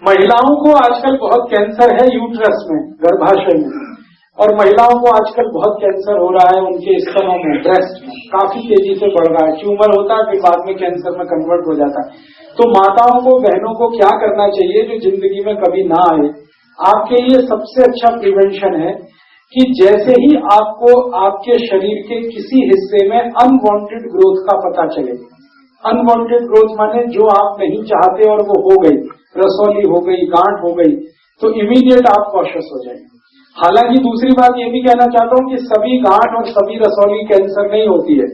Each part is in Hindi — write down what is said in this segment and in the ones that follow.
महिलाओं को आजकल बहुत कैंसर है यूट्रस में, गर्भाशय में, और महिलाओं को आजकल बहुत कैंसर हो रहा है उनके स्तनों में, ब्रेस्ट में, काफी तेजी से बढ़ रहा है। ट्यूमर होता है फिर बाद में कैंसर में कन्वर्ट हो जाता है। तो माताओं को, बहनों को क्या करना चाहिए जो जिंदगी में कभी ना आए? आपके लिए सबसे अच्छा प्रिवेंशन है कि जैसे ही आपको आपके शरीर के किसी हिस्से में अनवांटेड ग्रोथ का पता चले, अनवांटेड ग्रोथ माने जो आप नहीं चाहते और वो हो गई, रसौली हो गई, गांठ हो गई, तो इमीडिएट आप कॉशियस हो जाएंगे। हालांकि दूसरी बात ये भी कहना चाहता हूं कि सभी गांठ और सभी रसौली कैंसर नहीं होती है,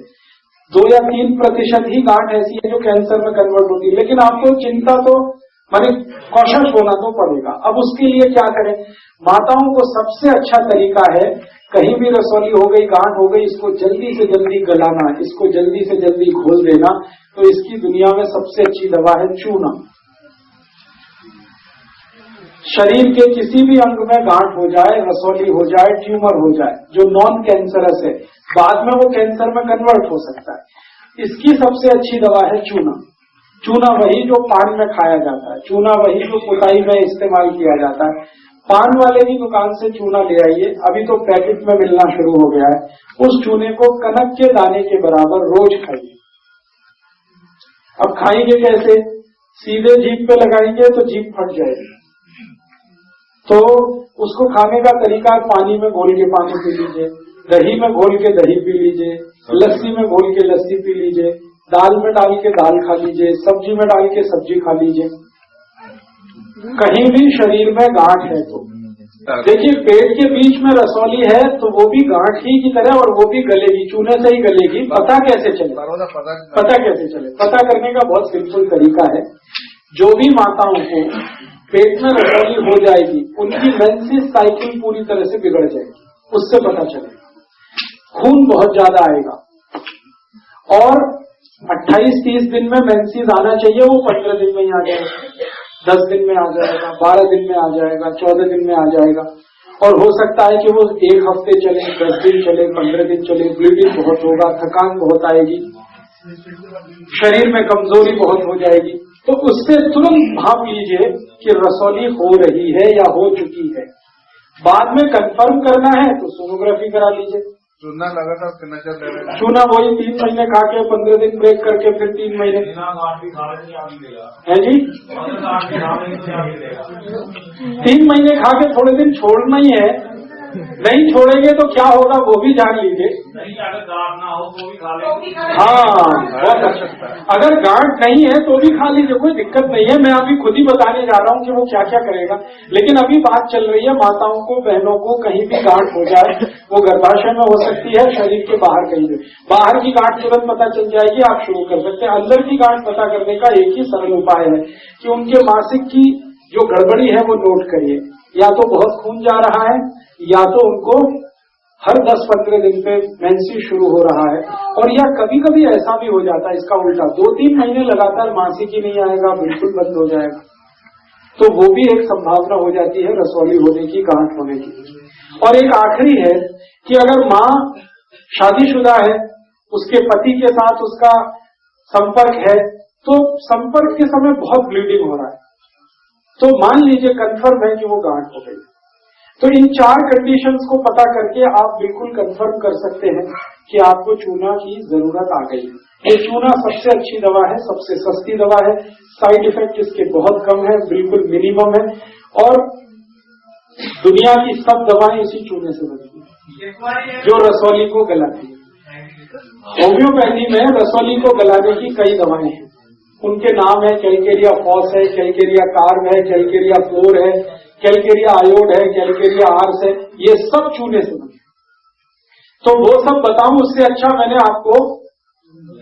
2 या 3% ही गांठ ऐसी है जो कैंसर में कन्वर्ट होती है, लेकिन आपको चिंता तो माने कॉशियस होना तो पड़ेगा। अब उसके लिए क्या करें? माताओं को सबसे अच्छा तरीका है, कहीं भी रसौली हो गई, गांठ हो गई, इसको जल्दी से जल्दी गलाना, इसको जल्दी से जल्दी घोल देना। तो इसकी दुनिया में सबसे अच्छी दवा है चूना। शरीर के किसी भी अंग में गांठ हो जाए, रसौली हो जाए, ट्यूमर हो जाए जो नॉन कैंसरस है, बाद में वो कैंसर में कन्वर्ट हो सकता है, इसकी सबसे अच्छी दवा है चूना। चूना वही जो पान में खाया जाता है, चूना वही जो पुताई में इस्तेमाल किया जाता है। पान वाले की दुकान से चूना ले आइए, अभी तो पैकेट में मिलना शुरू हो गया है। उस चूने को कनक के दाने के बराबर रोज खाइए। अब खाएंगे कैसे? सीधे जीभ पे लगाएंगे तो जीभ फट जाएगी। तो उसको खाने का तरीका, पानी में घोल के पानी पी लीजिए, दही में घोल के दही पी लीजिए, लस्सी में घोल के लस्सी पी लीजिए, दाल में डाल के दाल खा लीजिए, सब्जी में डाल के सब्जी खा लीजिए। कहीं भी शरीर में गांठ है तो देखिए, पेट के बीच में रसौली है तो वो भी गांठ ही की तरह, और वो भी गलेगी, चूने से ही गलेगी। पता कैसे चले? पता कैसे चले? पता करने का बहुत सिंपल तरीका है। जो भी माताओं को पेट में रसौली हो जाएगी, उनकी मेंसेस साइकिल पूरी तरह से बिगड़ जाएगी, उससे पता चलेगा। खून बहुत ज्यादा आएगा, और 28-30 दिन में मेंसेस आना चाहिए, वो 15 दिन में ही आ जाएगा, 10 दिन में आ जाएगा, 12 दिन में आ जाएगा, 14 दिन में आ जाएगा। और हो सकता है कि वो 1 हफ्ते चले, 10 दिन चले, 15 दिन चले। ब्लीडिंग बहुत होगा, थकान बहुत आएगी, शरीर में कमजोरी बहुत हो जाएगी। तो उससे तुरंत भाप लीजिए कि रसौली हो रही है या हो चुकी है। बाद में कंफर्म करना है तो सोनोग्राफी करा लीजिए। चूना लगातार कितना चल रहा है? चूना वही 3 महीने खा के 15 दिन ब्रेक करके फिर 3 महीने है जी। 3 महीने खा के थोड़े दिन छोड़ना ही है, नहीं छोड़ेंगे तो क्या होगा वो भी जान लीजिए। हाँ, बहुत अच्छा। अगर गांठ नहीं है तो भी खा लीजिए, कोई दिक्कत नहीं है। मैं अभी खुद ही बताने जा रहा हूँ कि वो क्या क्या करेगा। लेकिन अभी बात चल रही है माताओं को, बहनों को कहीं भी गांठ हो जाए, वो गर्भाशय में हो सकती है, शरीर के बाहर कहीं भी। बाहर की गांठ तुरंत पता चल जाएगी, आप शुरू कर सकते हैं। अंदर की गांठ पता करने का एक ही सरल उपाय है कि उनके मासिक की जो गड़बड़ी है वो नोट करिए। या तो बहुत खून जा रहा है, या तो उनको हर 10-15 दिन पे मेंसेस शुरू हो रहा है, और या कभी कभी ऐसा भी हो जाता है इसका उल्टा, 2-3 महीने लगातार मासिक ही नहीं आएगा, बिल्कुल बंद हो जाएगा। तो वो भी एक संभावना हो जाती है रसौली होने की, गांठ होने की। और एक आखिरी है कि अगर माँ शादीशुदा है, उसके पति के साथ उसका संपर्क है, तो संपर्क के समय बहुत ब्लीडिंग हो रहा है, तो मान लीजिए कंफर्म है कि वो गांठ हो गई। तो इन 4 कंडीशंस को पता करके आप बिल्कुल कंफर्म कर सकते हैं कि आपको चूना की जरूरत आ गई। ये चूना सबसे अच्छी दवा है, सबसे सस्ती दवा है, साइड इफेक्ट इसके बहुत कम है, बिल्कुल मिनिमम है, और दुनिया की सब दवाएं इसी चूने से बनती है जो रसौली को गलाती है। होम्योपैथी में रसौली को गलाने की कई दवाएं हैं, उनके नाम है कैलकेरिया फॉस है, कैलकेरिया कार्ब है, कैलकेरिया फ्लोर है, कैलकेरिया आयोड है, कैलकेरिया आर्स है, ये सब चूने से बने। तो वो सब बताऊं उससे अच्छा मैंने आपको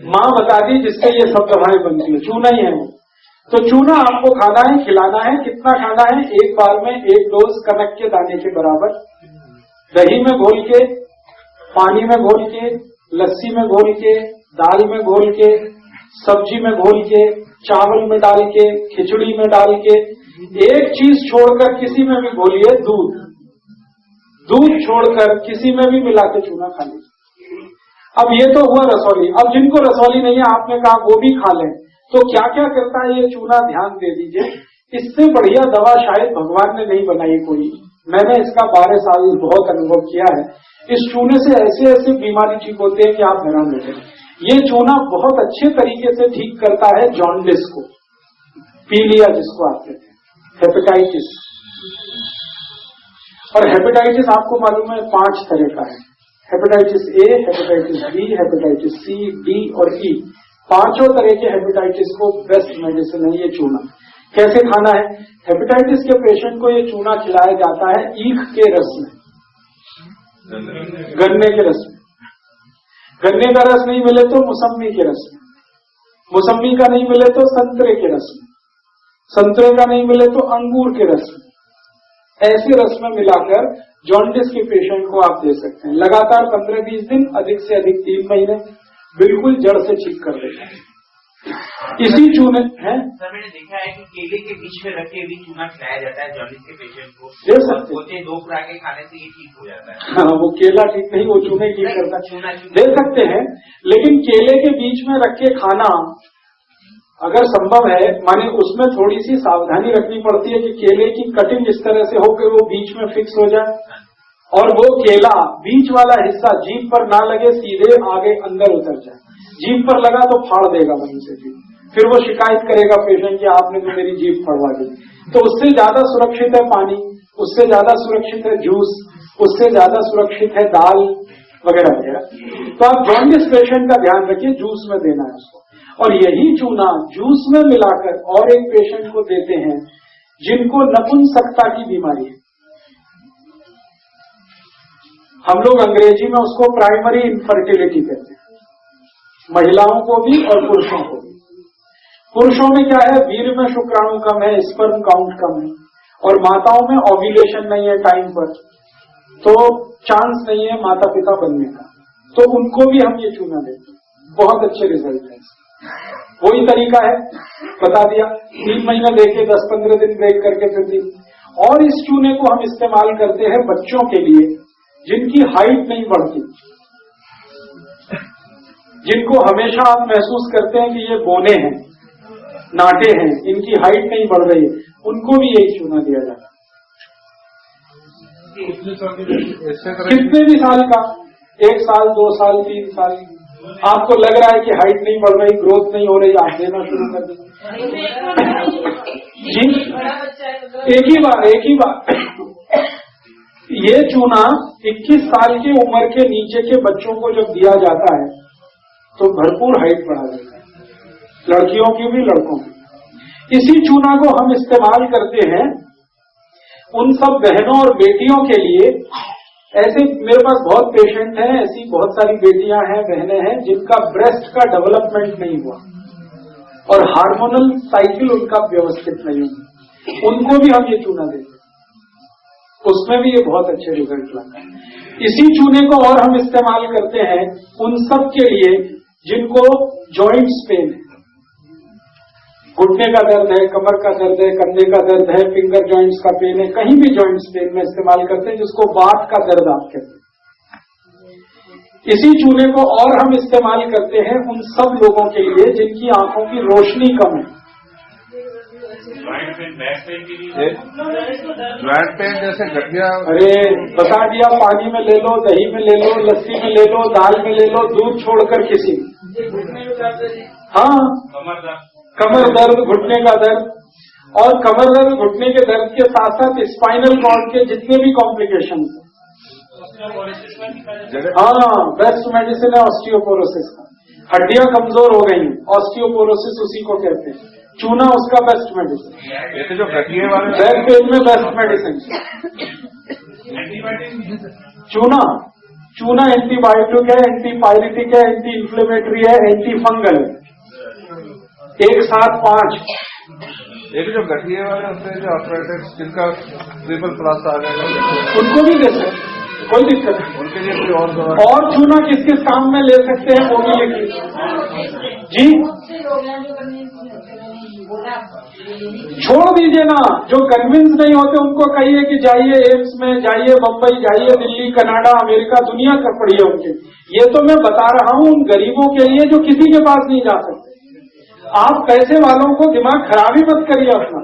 माँ बता दी जिससे ये सब दवाएं बनती है, चूना ही है वो। तो चूना आपको खाना है, खिलाना है। कितना खाना है? एक बार में 1 डोज कनक के दाने के बराबर, दही में घोल के, पानी में घोल के, लस्सी में घोल के, दाल में घोल के, सब्जी में घोल के, चावल में डाल के, खिचड़ी में डाल के। एक चीज छोड़कर किसी में भी घोलिए, दूध छोड़कर किसी में भी मिला के चूना खा लीजिए। अब ये तो हुआ रसौली। अब जिनको रसौली नहीं है, आपने कहा वो भी खा लें, तो क्या क्या करता है ये चूना, ध्यान दे दीजिए। इससे बढ़िया दवा शायद भगवान ने नहीं बनाई कोई। मैंने इसका 12 साल बहुत अनुभव किया है। इस चूने से ऐसे ऐसे बीमारी ठीक होते हैं कि आप हैरान हो जाए। ये चूना बहुत अच्छे तरीके से ठीक करता है जॉन्डिस को, पीलिया जिसको आप कहते हैं, हेपेटाइटिस। और हेपेटाइटिस आपको मालूम है 5 तरह का है। Hepatitis A, hepatitis B, hepatitis C, D और ई। 5 तरह के हेपेटाइटिस को बेस्ट मेडिसिन है ये चूना। कैसे खाना है? हेपेटाइटिस के पेशेंट को ये चूना खिलाया जाता है ईख के रस में, गन्ने के रस में। गन्ने का रस नहीं मिले तो मौसम्मी के रस में, मौसम्मी का नहीं मिले तो संतरे के रस में, संतरे का नहीं मिले तो अंगूर के रस में। ऐसे रस में मिलाकर जॉन्डिस के पेशेंट को आप दे सकते हैं। लगातार 15-20 दिन, अधिक से अधिक 3 महीने, बिल्कुल जड़ से ठीक कर देते हैं। इसी चूने है सर, मैंने देखा है कि केले के बीच में रख के भी चूना खिलाया जाता है जॉन्डिस के पेशेंट को। दे सकते होते 2 खुराकें खाने से ये ठीक हो जाता है। हाँ, वो केला ठीक नहीं, वो चूने ठीक करता है। चूना दे सकते हैं, लेकिन केले के बीच में रख के खाना अगर संभव है, माने उसमें थोड़ी सी सावधानी रखनी पड़ती है कि केले की कटिंग इस तरह से हो कि वो बीच में फिक्स हो जाए और वो केला बीच वाला हिस्सा जीभ पर ना लगे, सीधे आगे अंदर उतर जाए। जीभ पर लगा तो फाड़ देगा वहीं से जीभ, फिर वो शिकायत करेगा पेशेंट कि आपने तो मेरी जीभ फाड़वा दी। तो उससे ज्यादा सुरक्षित है पानी, उससे ज्यादा सुरक्षित है जूस, उससे ज्यादा सुरक्षित है दाल वगैरह वगैरह। तो आप जॉन्डिस पेशेंट का ध्यान रखिए, जूस में देना है उसको। और यही चूना जूस में मिलाकर और एक पेशेंट को देते हैं जिनको नपुंसकता की बीमारी है। हम लोग अंग्रेजी में उसको प्राइमरी इनफर्टिलिटी कहते हैं, महिलाओं को भी और पुरुषों को भी। पुरुषों में क्या है, वीर्य में शुक्राणु कम है, स्पर्म काउंट कम है, और माताओं में ओव्यूलेशन नहीं है टाइम पर, तो चांस नहीं है माता पिता बनने का, तो उनको भी हम ये चूना देते हैं। बहुत अच्छे रिजल्ट है। वही तरीका है, बता दिया। 3 महीने देके 10-15 दिन ब्रेक करके फिर दी। और इस चूने को हम इस्तेमाल करते हैं बच्चों के लिए जिनकी हाइट नहीं बढ़ती, जिनको हमेशा आप महसूस करते हैं कि ये बोने हैं, नाटे हैं, इनकी हाइट नहीं बढ़ रही है, उनको भी यही चूना दिया जाता है। कितने भी साल का, 1 साल, 2 साल, 3 साल, आपको लग रहा है कि हाइट नहीं बढ़ रही, ग्रोथ नहीं हो रही, आप देना शुरू कर दें। जी, एक ही बार ये चूना 21 साल की उम्र के नीचे के बच्चों को जब दिया जाता है तो भरपूर हाइट बढ़ा देता है, लड़कियों की भी लड़कों की। इसी चूना को हम इस्तेमाल करते हैं उन सब बहनों और बेटियों के लिए। ऐसे मेरे पास बहुत पेशेंट हैं, ऐसी बहुत सारी बेटियां हैं, बहनें हैं जिनका ब्रेस्ट का डेवलपमेंट नहीं हुआ और हार्मोनल साइकिल उनका व्यवस्थित नहीं हुआ, उनको भी हम ये चूना देते हैं। उसमें भी ये बहुत अच्छे रिजल्ट लाता है। इसी चूने को और हम इस्तेमाल करते हैं उन सब के लिए जिनको जॉइंट्स पेन है, घुटने का दर्द है, कमर का दर्द है, कंधे का दर्द है, फिंगर जॉइंट्स का पेन है, कहीं भी जॉइंट्स पेन में इस्तेमाल करते हैं, जिसको बात का दर्द आप कहते हैं। इसी चूने को और हम इस्तेमाल करते हैं उन सब लोगों के लिए जिनकी आंखों की रोशनी कम है। ज्वाइंट पेन जैसे गठिया, अरे बता दिया, पानी में ले लो, दही में ले लो, लस्सी में ले लो, दाल में ले लो, दूध छोड़कर किसी। हाँ, कमर दर्द, घुटने का दर्द, और कमर दर्द घुटने के दर्द के साथ साथ स्पाइनल कॉर्ड के जितने भी कॉम्प्लिकेशन हैं, हाँ, बेस्ट मेडिसिन है ऑस्टियोपोरोसिस का। हड्डियां कमजोर हो गई, ऑस्टियोपोरोसिस उसी को कहते हैं। चूना उसका बेस्ट मेडिसिन। जैसे जो गठिए वाले बैक पेन में बेस्ट मेडिसिन चूना एंटीबायोटिक है, एंटीपायरेटिक है, एंटी इन्फ्लेमेटरी है, एंटी फंगल है। 1 7 5। एक जो गठिए वाले होते हैं, जो आर्थराइटिस, जिनका ट्रिपल प्लस आ गया, उनको भी दे सकते, कोई दिक्कत नहीं। उनके लिए कोई और चूना किस किस काम में ले सकते हैं वो भी लिखिए जी। छोड़ दीजिए ना, जो कन्विंस नहीं होते उनको कहिए कि जाइए एम्स में, जाइए बम्बई, जाइए दिल्ली, कनाडा, अमेरिका, दुनिया तक पड़ी है उनके। ये तो मैं बता रहा हूं उन गरीबों के लिए जो किसी के पास नहीं जा सकते। आप पैसे वालों को दिमाग खराब ही मत करिए अपना,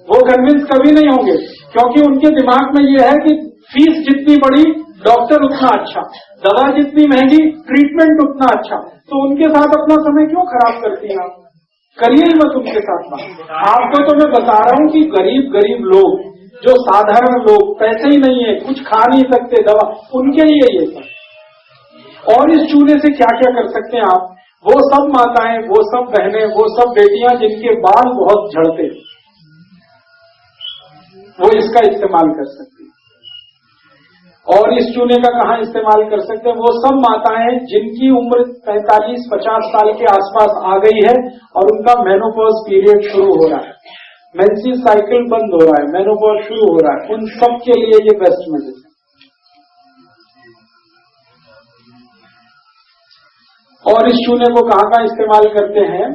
वो कन्विंस कभी नहीं होंगे, क्योंकि उनके दिमाग में ये है कि फीस जितनी बड़ी डॉक्टर उतना अच्छा, दवा जितनी महंगी ट्रीटमेंट उतना अच्छा। तो उनके साथ अपना समय क्यों खराब करती हैं आप? करिए ही मत उनके साथ बात। आपको तो मैं बता रहा हूं कि गरीब गरीब लोग, जो साधारण लोग, पैसे ही नहीं है, कुछ खा नहीं सकते, दवा, उनके लिए ये सब। और इस चूने से क्या क्या कर सकते हैं आप? वो सब माताएं, वो सब बहनें, वो सब बेटियां जिनके बाल बहुत झड़ते, वो इसका इस्तेमाल कर सकते हैं। और इस चूने का कहाँ इस्तेमाल कर सकते हैं? वो सब माताएं जिनकी उम्र 45-50 साल के आसपास आ गई है और उनका मेनोपॉज पीरियड शुरू हो रहा है, मेंस्ट्रुअल साइकिल बंद हो रहा है, मेनोपॉज शुरू हो रहा है, उन सब के लिए ये बेस्ट मेडिसिन। और इस चूने को कहाँ इस्तेमाल करते हैं?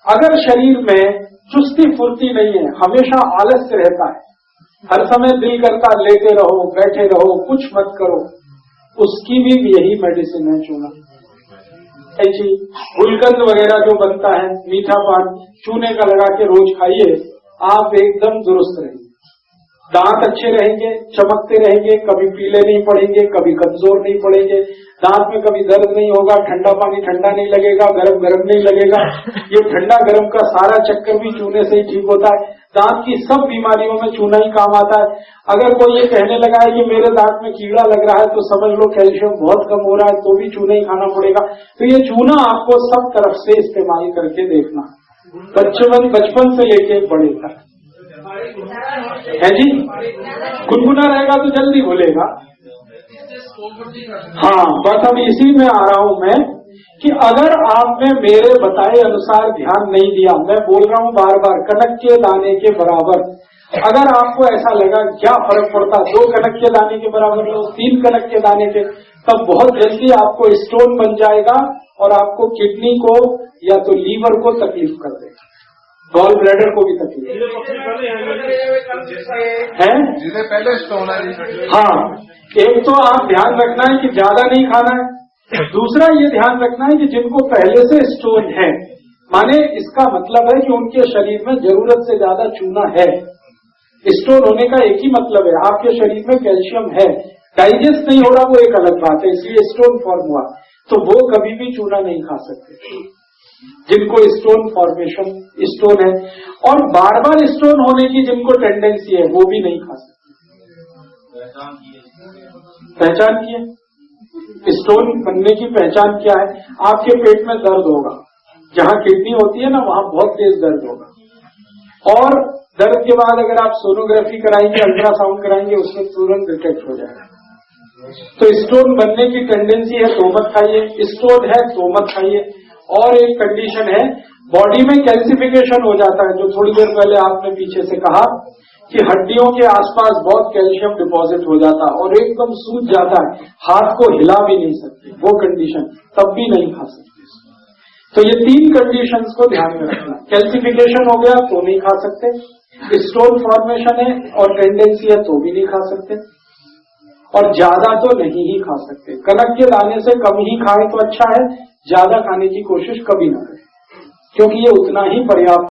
अगर शरीर में चुस्ती फुर्ती नहीं है, हमेशा आलस्य रहता है, हर समय दिल करता लेटे रहो, बैठे रहो, कुछ मत करो, उसकी भी यही मेडिसिन है चूना। ऐसी गुलकंद वगैरह जो बनता है, मीठा पान, चूने का लगा के रोज खाइए, आप एकदम दुरुस्त रहेंगे, दांत अच्छे रहेंगे, चमकते रहेंगे, कभी पीले नहीं पड़ेंगे, कभी कमजोर नहीं पड़ेंगे, दांत में कभी दर्द नहीं होगा, ठंडा पानी ठंडा नहीं लगेगा, गरम गरम नहीं लगेगा। ये ठंडा गरम का सारा चक्कर भी चूने से ही ठीक होता है। दांत की सब बीमारियों में चूना ही काम आता है। अगर कोई ये कहने लगा है कि मेरे दांत में कीड़ा लग रहा है, तो समझ लो कैल्शियम बहुत कम हो रहा है, तो भी चूना ही खाना पड़ेगा। तो ये चूना आपको सब तरफ से इस्तेमाल करके देखना, बचपन से लेके बड़े तक है जी। गुनगुना रहेगा तो जल्दी भूलेगा। हाँ, बस अब इसी में आ रहा हूं मैं कि अगर आपने मेरे बताए अनुसार ध्यान नहीं दिया, मैं बोल रहा हूं बार बार, कनक के दाने के बराबर, अगर आपको ऐसा लगा क्या फर्क पड़ता, 2 कनक के दाने के बराबर लो, 3 कनक के दाने के, तब बहुत जल्दी आपको स्टोन बन जाएगा और आपको किडनी को या तो लीवर को तकलीफ कर देगा, गॉल ब्लैडर को भी तकलीफ है। जिन्हें पहले स्टोन है। हाँ, एक तो आप ध्यान रखना है कि ज्यादा नहीं खाना है, दूसरा ये ध्यान रखना है कि जिनको पहले से स्टोन है, माने इसका मतलब है कि उनके शरीर में जरूरत से ज्यादा चूना है। स्टोन होने का एक ही मतलब है, आपके शरीर में कैल्शियम है, डाइजेस्ट नहीं हो रहा वो एक अलग बात है, इसलिए स्टोन फॉर्म हुआ, तो वो कभी भी चूना नहीं खा सकते जिनको स्टोन फॉर्मेशन स्टोन है। और बार बार स्टोन होने की जिनको टेंडेंसी है, वो भी नहीं खा सकते। पहचान की है? स्टोन बनने की पहचान क्या है? आपके पेट में दर्द होगा, जहां किडनी होती है ना, वहां बहुत तेज दर्द होगा, और दर्द के बाद अगर आप सोनोग्राफी कराएंगे, अल्ट्रासाउंड कराएंगे, उसमें तुरंत डिटेक्ट हो जाएगा। तो स्टोन बनने की टेंडेंसी है तो मत खाइए, स्टोन है तो मत खाइए। और एक कंडीशन है, बॉडी में कैल्सिफिकेशन हो जाता है, जो थोड़ी देर पहले आपने पीछे से कहा कि हड्डियों के आसपास बहुत कैल्शियम डिपॉजिट हो जाता है और एकदम सूज जाता है, हाथ को हिला भी नहीं सकते, वो कंडीशन, तब भी नहीं खा सकते। तो ये 3 कंडीशंस को ध्यान में रखना। कैल्सिफिकेशन हो गया तो नहीं खा सकते, स्टोन फॉर्मेशन है और टेंडेंसी है तो भी नहीं खा सकते, और ज्यादा तो नहीं ही खा सकते। कनक के दाने से कम ही खाएं तो अच्छा है, ज्यादा खाने की कोशिश कभी न करें, क्योंकि ये उतना ही पर्याप्त